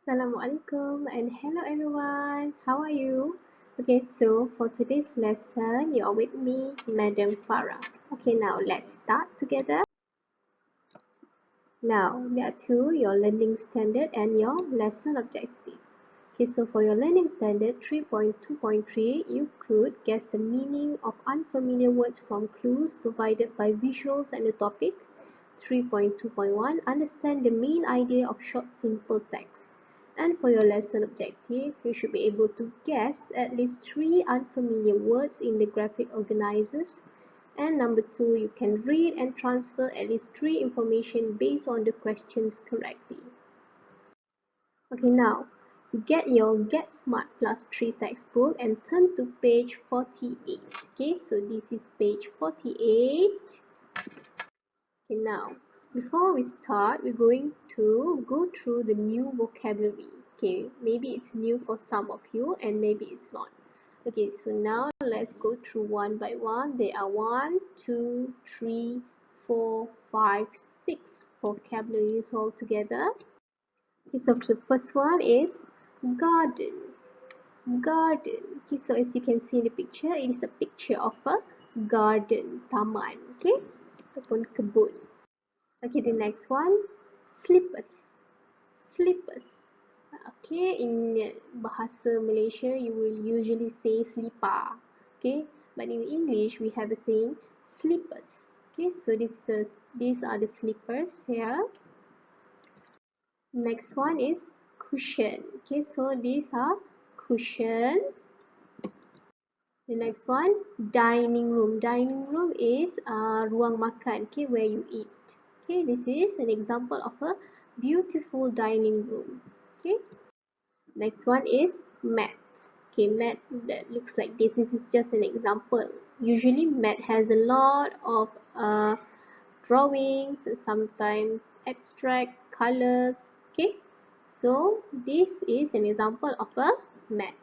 Assalamualaikum and hello everyone. How are you? Okay, so for today's lesson, you're with me, Madam Farah. Okay, now let's start together. Now, there are two, your learning standard and your lesson objective. Okay, so for your learning standard 3.2.3, you could guess the meaning of unfamiliar words from clues provided by visuals and the topic. 3.2.1, understand the main idea of short simple text. And for your lesson objective, you should be able to guess at least 3 unfamiliar words in the graphic organizers. And number 2, you can read and transfer at least 3 information based on the questions correctly. Okay, now you get your Get Smart Plus 3 textbook and turn to page 48. Okay, so this is page 48. Okay, now before we start, we're going to go through the new vocabulary. Okay, maybe it's new for some of you and maybe it's not. Okay, so now let's go through one by one. There are 1, 2, 3, 4, 5, 6 vocabularies all together. Okay, so the first one is garden. Garden. Okay, so as you can see in the picture, it is a picture of a garden, taman. Okay, ataupun kebun. Okay, the next one, slippers. Slippers. Okay, in bahasa Malaysia, you will usually say slipper. Okay, but in English, we have a saying slippers. Okay, so these are the slippers here. Next one is cushion. Okay, so these are cushions. The next one, dining room. Dining room is ruang makan, okay, where you eat. Okay, this is an example of a beautiful dining room. Okay, next one is mat. Okay, mat that looks like this. This is just an example. Usually, mat has a lot of drawings, sometimes abstract colors. Okay, so this is an example of a mat.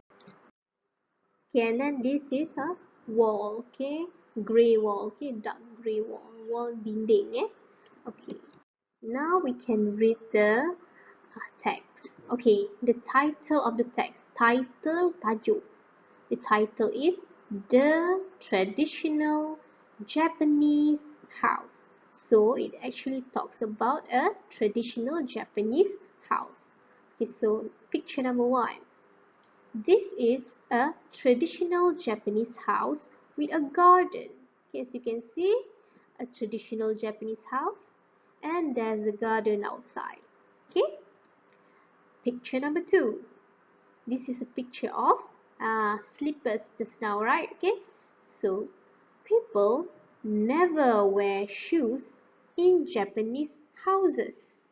Okay, and then this is a wall, okay, grey wall, okay, dark grey wall dinding, okay. Now we can read the text. Okay, the title of the text, title tajuk. The title is The Traditional Japanese House. So it actually talks about a traditional Japanese house. Okay, so picture number 1. This is a traditional Japanese house with a garden. Okay, as you can see, a traditional Japanese house and there's a garden outside. Okay, picture number 2. This is a picture of slippers just now, right? Okay, so people never wear shoes in Japanese houses.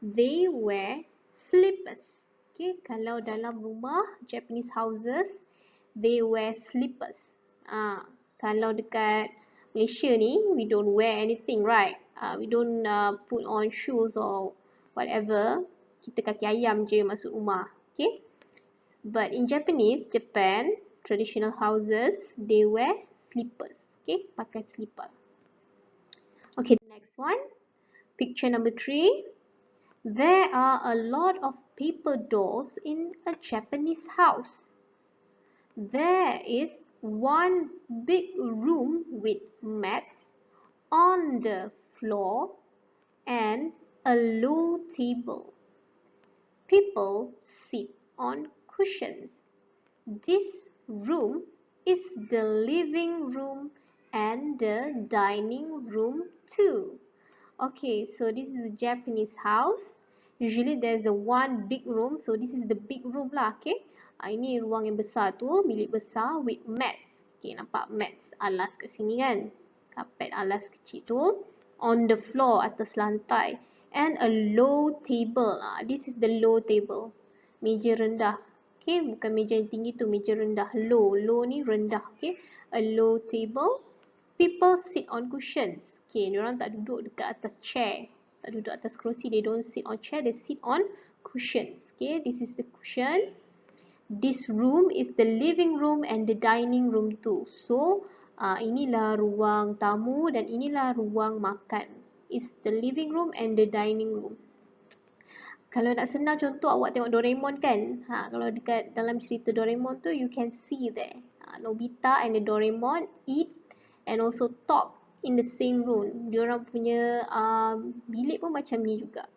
They wear slippers. Okay, kalau dalam rumah Japanese houses, they wear slippers. Kalau dekat Malaysia ni, we don't wear anything, right? We don't put on shoes or whatever. Kita kaki ayam je masuk rumah. Okay, but in Japan, traditional houses, they wear slippers. Okay, pakai slipper. Okay, next one, picture number 3. There are a lot of paper dolls in a Japanese house. There is one big room with mats on the floor and a low table. People sit on cushions. This room is the living room and the dining room too. Okay, so this is a Japanese house. Usually there's a one big room. So this is the big room lah, okay. Ini ruang yang besar tu, bilik besar with mats. Okay, nampak mats alas kat sini kan. Kapet alas kecil tu. On the floor, atas lantai. And a low table. This is the low table. Meja rendah. Okay, bukan meja yang tinggi tu, meja rendah. Low. Low ni rendah, okay. A low table. People sit on cushions. Okay, diorang tak duduk dekat atas chair. Tak duduk atas kerusi. They don't sit on chair. They sit on cushions. Okay, this is the cushion. This room is the living room and the dining room too. So, inilah ruang tamu dan inilah ruang makan. It's the living room and the dining room. Kalau nak senang contoh awak tengok Doraemon kan. Kalau dekat dalam cerita Doraemon tu you can see there. Nobita and the Doraemon eat and also talk in the same room. Diorang punya bilik pun macam ni juga.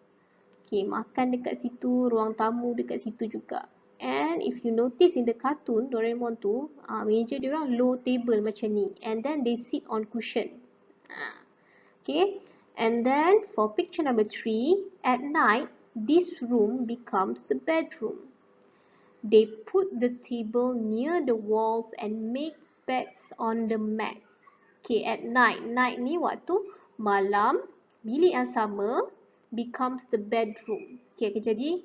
Okay, makan dekat situ, ruang tamu dekat situ juga. And if you notice in the cartoon Doraemon tu, meja diorang low table macam ni. And then they sit on cushion. Okay, and then for picture number 3, at night, this room becomes the bedroom. They put the table near the walls and make beds on the mats. Okay, at night. Night ni waktu malam, bilik yang sama becomes the bedroom. Okay, jadi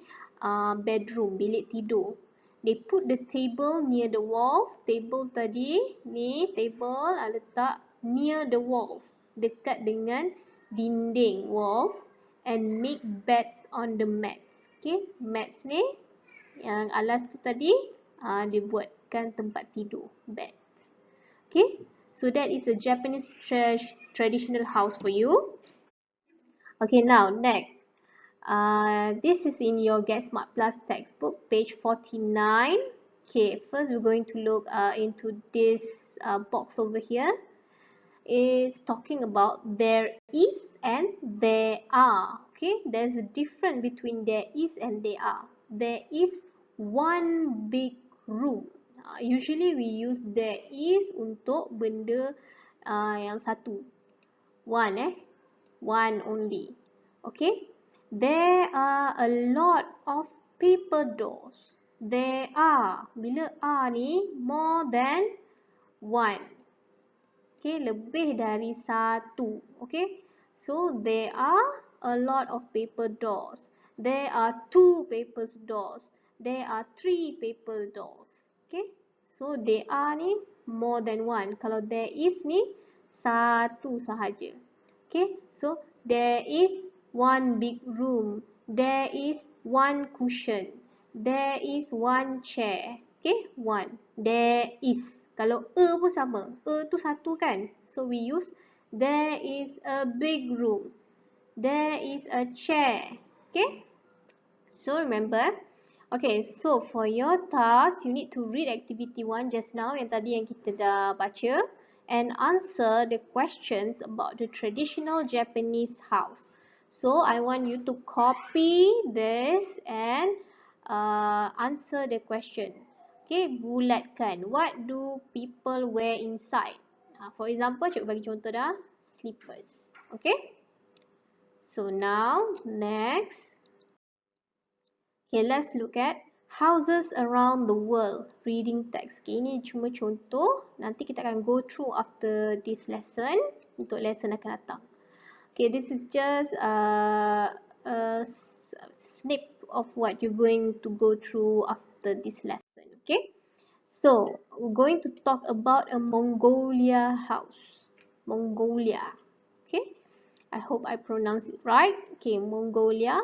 bedroom, bilik tidur. They put the table near the walls. Table tadi, ni table letak near the walls. Dekat dengan dinding walls and make beds on the mats. Okay, mats ni yang alas tu tadi dia buatkan tempat tidur, beds. Okay, so that is a Japanese traditional house for you. Okay, now next. This is in your Get Smart Plus textbook, page 49. Okay, first we're going to look into this box over here. It's talking about there is and there are. Okay, there's a difference between there is and there are. There is one big room. Usually we use there is untuk benda yang satu. One only. Okay. There are a lot of paper dolls. There are. Bila are ni more than one. Okay, lebih dari satu. Okay. So there are a lot of paper dolls. There are 2 paper dolls. There are 3 paper dolls. Okay. So there are ni more than one. Kalau there is ni satu sahaja. Okay. So there is one big room. There is one cushion. There is one chair. Okay. One. There is. Kalau pun sama. Tu satu kan. So we use there is a big room. There is a chair. Okay. So remember. Okay. So for your task, you need to read activity 1 just now. Yang tadi yang kita dah baca. And answer the questions about the traditional Japanese house. So I want you to copy this and answer the question. Okay, bulatkan. What do people wear inside? For example, cikgu bagi contoh dah, slippers. Okay. So now, next. Okay, let's look at houses around the world. Reading text. Okay, ini cuma contoh. Nanti kita akan go through after this lesson. Untuk lesson akan datang. Okay, this is just a snip of what you're going to go through after this lesson. Okay. So, we're going to talk about a Mongolia house. Mongolia. Okay. I hope I pronounce it right. Okay, Mongolia.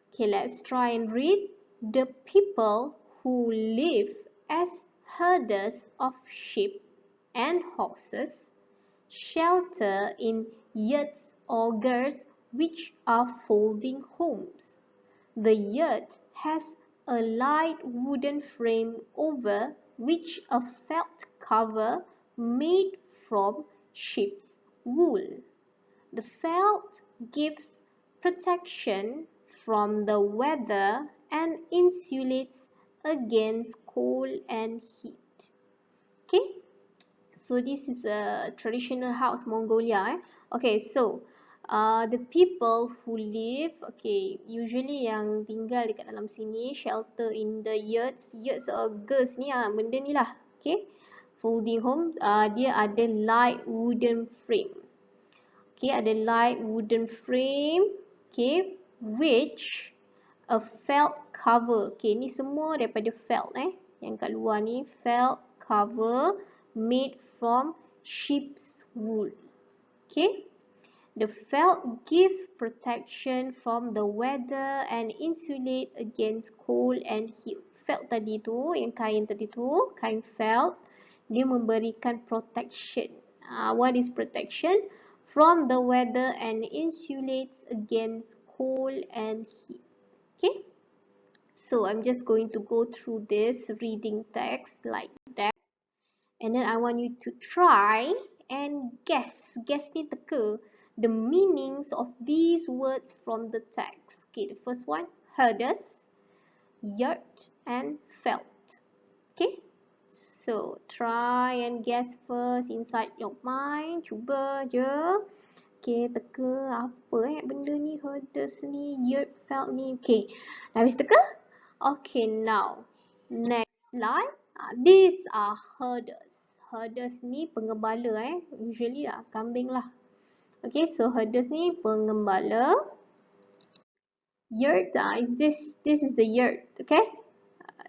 Okay, let's try and read. The people who live as herders of sheep and horses shelter in yurts or gurs which are folding homes. The yurt has a light wooden frame over which a felt cover made from sheep's wool. The felt gives protection from the weather and insulates against cold and heat. Okay, so this is a traditional house Mongolia. Okay, so the people who live, okay, usually yang tinggal dekat dalam sini, shelter in the yurts. Yurts or gurs ni benda ni lah. Okay, folding home, dia ada light wooden frame. Okay, ada light wooden frame. Okay, which a felt cover. Okay, ni semua daripada felt yang kat luar ni felt cover made from sheep's wool. Okay, the felt give protection from the weather and insulate against cold and heat. Felt tadi tu, yang kain tadi tu, kain felt, dia memberikan protection. What is protection? From the weather and insulates against cold and heat. Okay. So I'm just going to go through this reading text like that, and then I want you to try and guess ni teka the meanings of these words from the text. Okay, the first one, herders, yurt, and felt. Okay, so try and guess first inside your mind. Cuba je. Okay, teka apa benda ni, herders ni, yurt, felt ni. Okay, dah habis teka? Okay, now next slide. These are herders. Herders ni pengembala usually kambing lah. Okay, so herders ni pengembala. Yurt is this is the yurt. Okay,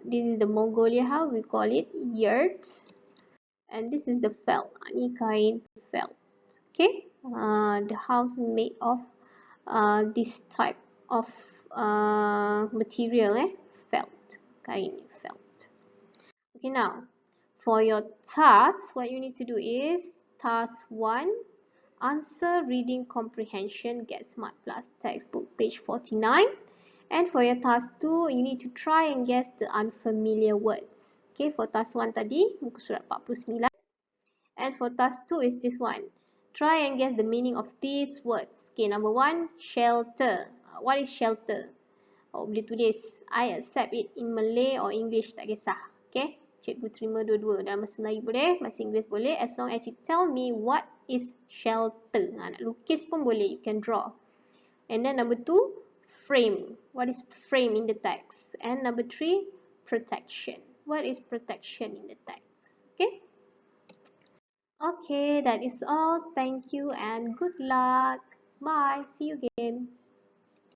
this is the Mongolia house, we call it yurt. And this is the felt. Ni kain felt. Okay, the house made of this type of material, felt, kain felt. Okay, now for your task, what you need to do is task 1, answer reading comprehension, get smart plus textbook, page 49. And for your task 2, you need to try and guess the unfamiliar words. Okay, for task 1 tadi, muka surat 49. And for task 2 is this one. Try and guess the meaning of these words. Okay, number 1, shelter. What is shelter? Oh, boleh tulis, I accept it in Malay or English, tak kisah. Okay, cikgu terima dua-dua. Dalam bahasa Melayu boleh, bahasa Inggeris boleh, as long as you tell me what is shelter. Nak lukis pun boleh, you can draw. And then number 2, frame. What is frame in the text? And number 3, protection. What is protection in the text? Okay. Okay, that is all. Thank you and good luck. Bye. See you again.